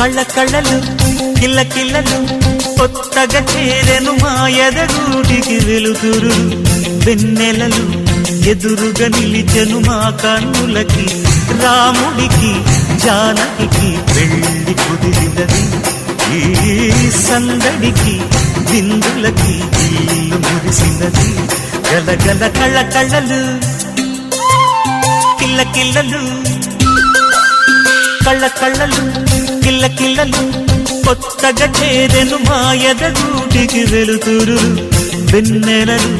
కళ్ళలు కిల్ల కిల్లలు కొత్తగా చేరెను మా ఎదగూటికి వెలుతురు వెన్నెలలు ఎదురుగా నిలిచెను మా కన్నులకి రాముడికి జానకి పెళ్లి కుదిరినది ఈ సందడికి విందులకి ఇల్లు మురిసినది గలగల కళ్ళలు కిల్ల కిల్లలు కళ్ళలు కిల్ల కిల్లలు కొత్తగా చేరెను మా ఎదగూటికి వెలుతురు వెన్నెలలు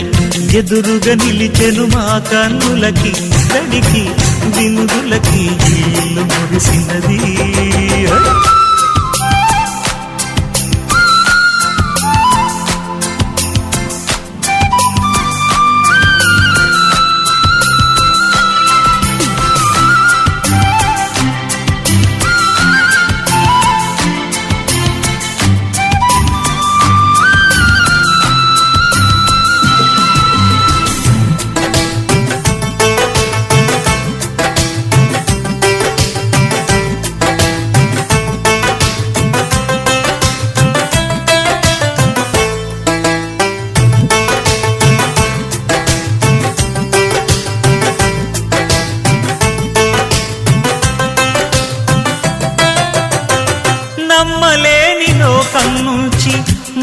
ఎదురుగా నిలిచెను మా కన్నులకి గడికి విందులకి ఇల్లు మురిసినది నమ్మలేని లోకం నుంచి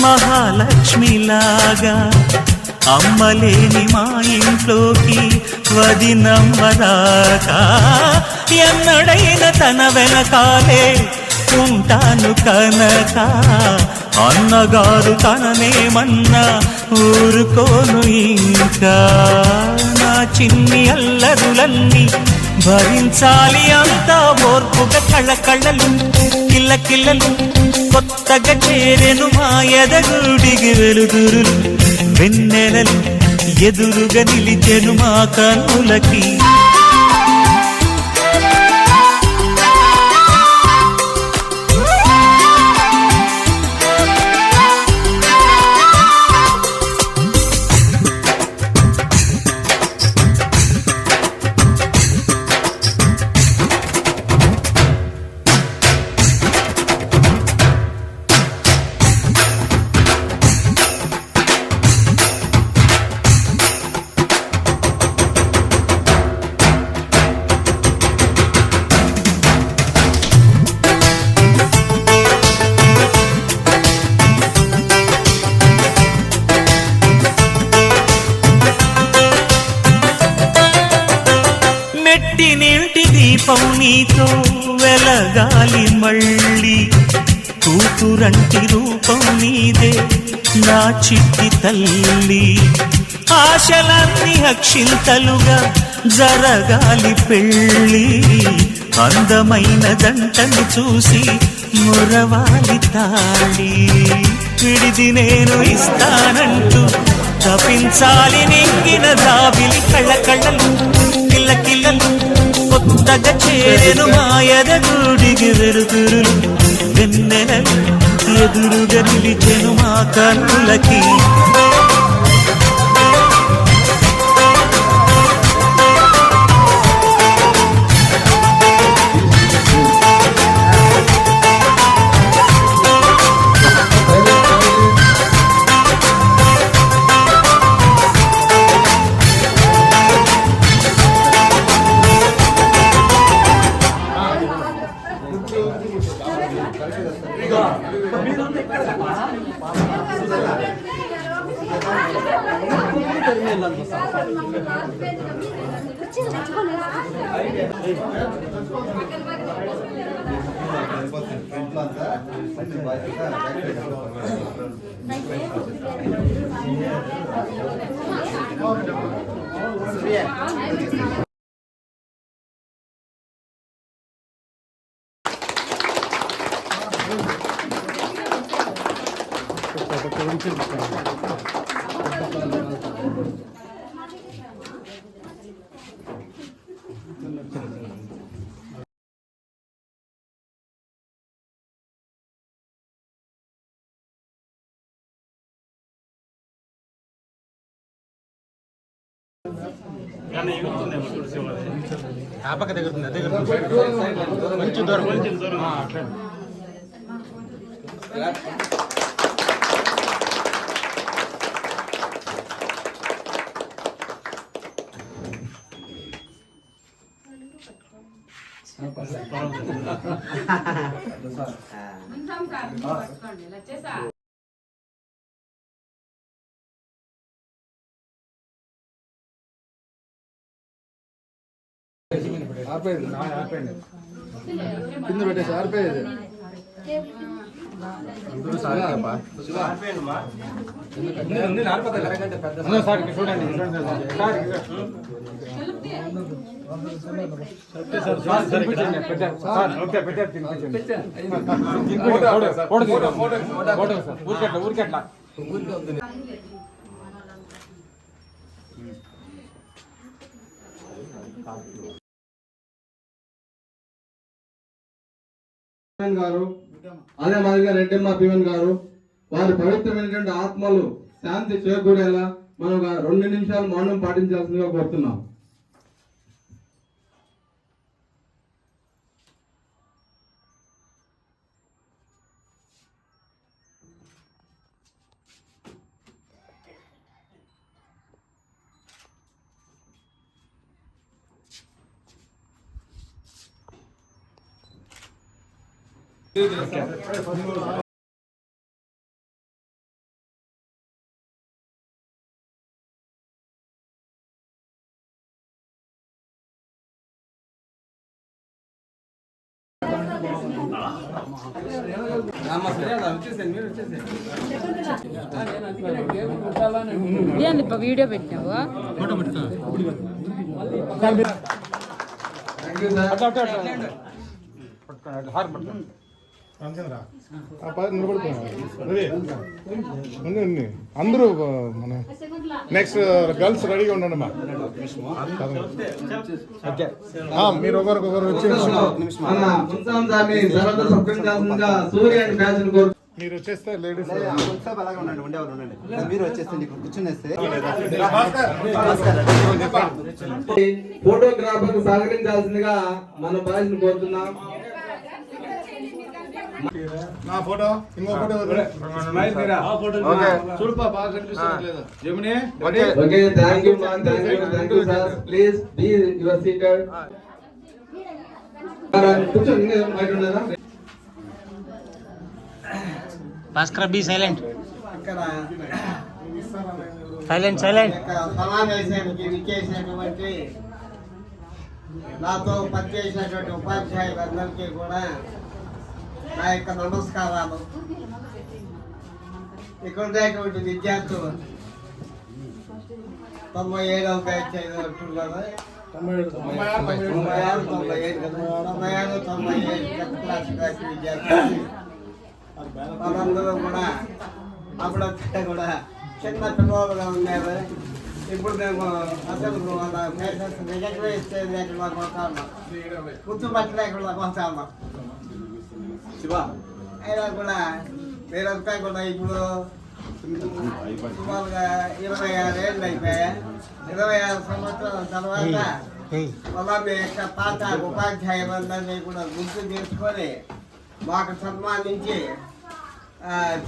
మహాలక్ష్మిలాగా అమ్మలేని మా ఇంట్లోకి వదినమ్మరాగా ఎన్నడైన తన వెనకాలే ఉంటాను కనుక అన్నగారు తననేమన్నా ఊరుకోను ఇంకా నా చిన్ని అల్లరులన్నీ భరించాలి అంతా ఓర్పుగా కళ్ళలు కిల్ల కిల్లలు కొత్తగా చేరెను మా ఎదగూడికి వెలుతురు వెన్నెలలు ఎదురుగా నిలిచెను మా కన్నులకి మెట్టినింటి దీపం నీతో వెలగాలి మళ్ళీ కూతురంటి రూపం నీదే నా చిట్టి తల్లి ఆశలన్నీ అక్షింతలుగా జరగాలి పెళ్ళి అందమైన దంటను చూసి మురవాలి తాళి విడిది నేను ఇస్తానంటూ తపించాలి నింగిన దావిలి కళ్ళలు కిల్ల కిల్లలు కొత్తగా చేరెను మా ఎదగూడికి వెలుతురు వెన్నెలలు ఎదురుగా నిలిచెను మా కన్నులకి ఆ పక్క దగ్గర మంచి దూరం అట్లా కింద పెట్టేసి ఆరిపోయేది ఊరికెట్లా గారు అదే మాదిరిగా రెడ్డమ్మ భీమన్ గారు వారి పవిత్రమైనటువంటి ఆత్మలు శాంతి చేకూరేలా మనం 2 నిమిషాలు మౌనం పాటించాల్సిందిగా కోరుతున్నాం. వీడియో పెట్టినావా? అందరూ మన నెక్స్ట్ గర్ల్స్ రెడీగా ఉండండి మా మీరు ఒకరికొకరు వచ్చి మీరు వచ్చేస్తే లేడీస్ మీరు వచ్చేస్తే కూర్చునేస్తే ఫోటోగ్రాఫర్ సహకరించాల్సిందిగా మన బాయ్స్ కోరుతున్నాం. నా ఫోటో ఇంకో photo okay thank you man thank you sir please be your seated కూర్చోండి మైక్ ఉండదా భాస్కర్ బి సైలెంట్ ఇక్కడ సైలెంట్ సమావేశానికి విచ్చేసినటువంటి నాతో పనిచేసినటువంటి ఉపాధ్యాయులందరికీ కూడా నా యొక్క నమస్కారాలు. ఇక్కడ ఉండేటువంటి విద్యార్థులు 97వ బ్యాచ్ చదువుతున్నారు. 96, 97 క్లాస్ బ్యాచ్ విద్యార్థులు వాళ్ళందరూ కూడా అప్పుడంతా కూడా చిన్న పిల్లలుగా ఉన్నారు. ఇప్పుడు మేము అసలు వాళ్ళ ఫేసెస్ రికగ్నైజ్ చేయలేకుండా పోతాము, గుర్తుపట్టలేకుండా పోతాము. అయినా కూడా మీరంతా కూడా ఇప్పుడు సుమారుగా 26 ఏళ్ళు అయిపోయా. 26 సంవత్సరాల తర్వాత మళ్ళా మీ యొక్క పాత ఉపాధ్యాయులందరినీ కూడా గుర్తు చేసుకొని మాకు సన్మానించి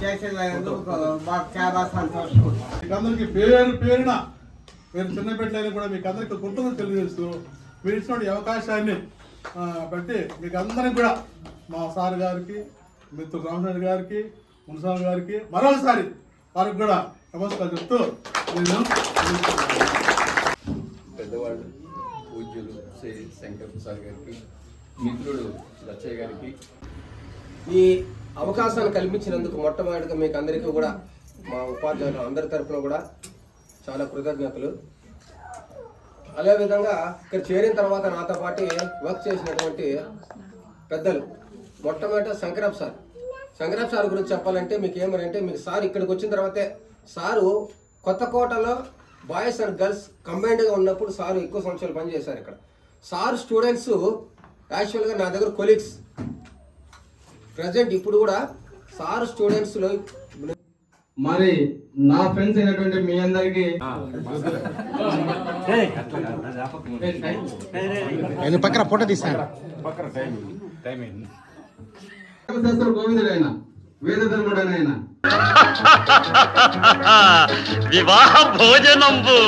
చేసేందుకు మాకు చాలా సంతోషం. మీకందరికి పేరున మీరు చిన్నపెట్టలేని కూడా మీకు అందరికి గుర్తుందని తెలియజేస్తూ మీరు ఇచ్చిన అవకాశాన్ని బట్టి మీకు అందరికి కూడా మా సార్ గారికి, మిత్రులు రామచంద్ర గారికి, మున్సార్ గారికి మరోసారి వారికి కూడా నమస్కారం చెప్తూ నేను పెద్దవాళ్ళు పూజ్యులు శ్రీ శంకర్ ప్రసాద్ గారికి, మిత్రుడు లచ్చయ్య గారికి ఈ అవకాశాన్ని కల్పించినందుకు మొట్టమొదటిగా మీకు అందరికీ కూడా మా ఉపాధ్యాయులు అందరి తరఫున కూడా చాలా కృతజ్ఞతలు. అదేవిధంగా ఇక్కడ చేరిన తర్వాత నాతో పాటు వర్క్ చేసినటువంటి పెద్దలు మొట్టమొదట శంకరప్ప సార్ గురించి చెప్పాలంటే మీకు ఏమనంటే, మీకు సార్ ఇక్కడికి వచ్చిన తర్వాతే సారు కొత్తకోటలో బాయ్స్ అండ్ గర్ల్స్ కంబైన్డ్గా ఉన్నప్పుడు సారు ఎక్కువ సంవత్సరాలు పనిచేశారు ఇక్కడ. సార్ స్టూడెంట్స్ యాక్చువల్గా నా దగ్గర కొలీగ్స్ ప్రజెంట్ ఇప్పుడు కూడా సార్ స్టూడెంట్స్లో మరి నా ఫ్రెండ్స్ అయినటువంటి మీ అందరికి పక్కన ఫోటో తీస్తాను. గోవిందుడైన వేదధర్ముడనైన వివాహ భోజనంబు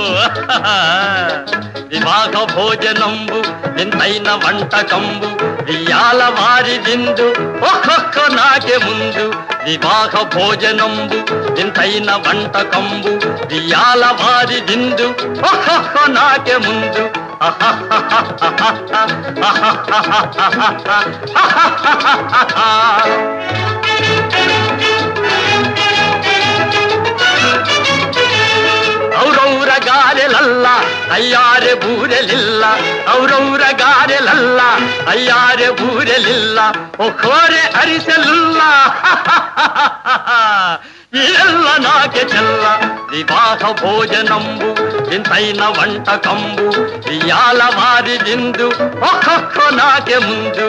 వివాహ భోజనంబు ఎంతైన వంటకంబు ఇయాల వారి విందు ఒక్కొక్క నాకే ముందు వివాహ భోజనంబు ఎంతైన వంటకంబు ఇయాల వారి విందు ఒక్కొక్క నాకే ముందు ಔರೌರ ಗಾರೆಲಲ್ಲ ಅಯ್ಯಾರೆ ಬೂರೆಲಿಲ್ಲ ಔರೌರ ಗಾರೆಲಲ್ಲ ಅಯ್ಯಾರೆ ಬೂರೆಲಿಲ್ಲ ಒಕ್ಕೋರೆ ಅರಿಸಲಿಲ್ಲ ಇದೆಲ್ಲ ನಾಕೆ ಚೆಲ್ಲ ವಿವಾಹ ಭೋಜನಂಬು ಇಂತೈನ వంటకంబు ఇయాల వారి విందు ఒక్కొక్క నాకే ముందు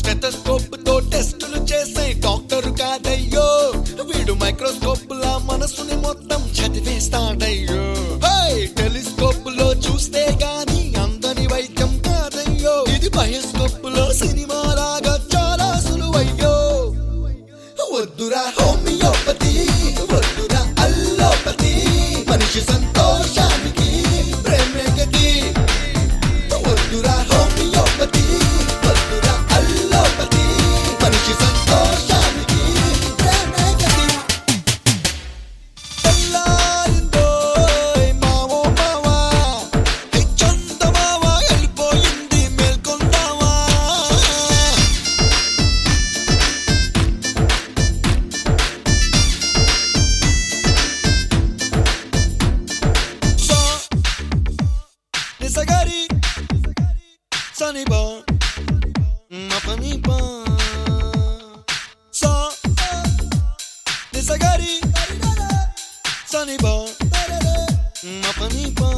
స్టెథోస్కోప్ తో టెస్టులు చేసే డాక్టర్ కాదయ్యో వీడు మైక్రోస్కోప్ లా మనసుని మొత్తం చదివేస్తాడయ్యో టెలిస్కోప్ లో చూస్తే గాని అందని వైద్యం కాదయ్యో ఇది బయోస్కోప్ లో సినిమా లాగా చాలా సులువయ్యో వద్దురా హోమియోపతి వద్దురా అల్లోపతి మనిషి సంతోషానికి ప్రేమే గతి వద్దురా హోమియోపతి వద్దురా అల్లోపతి మనిషి సంతోషానికి ప్రేమే గతి తెల్లారిందోయ్ మావో మావా చందమావా వెళ్ళిపోయింది మేల్కొందావా నిసగరి సనిబా మపనిబా సా నిసగరి సనిబా మపనిబా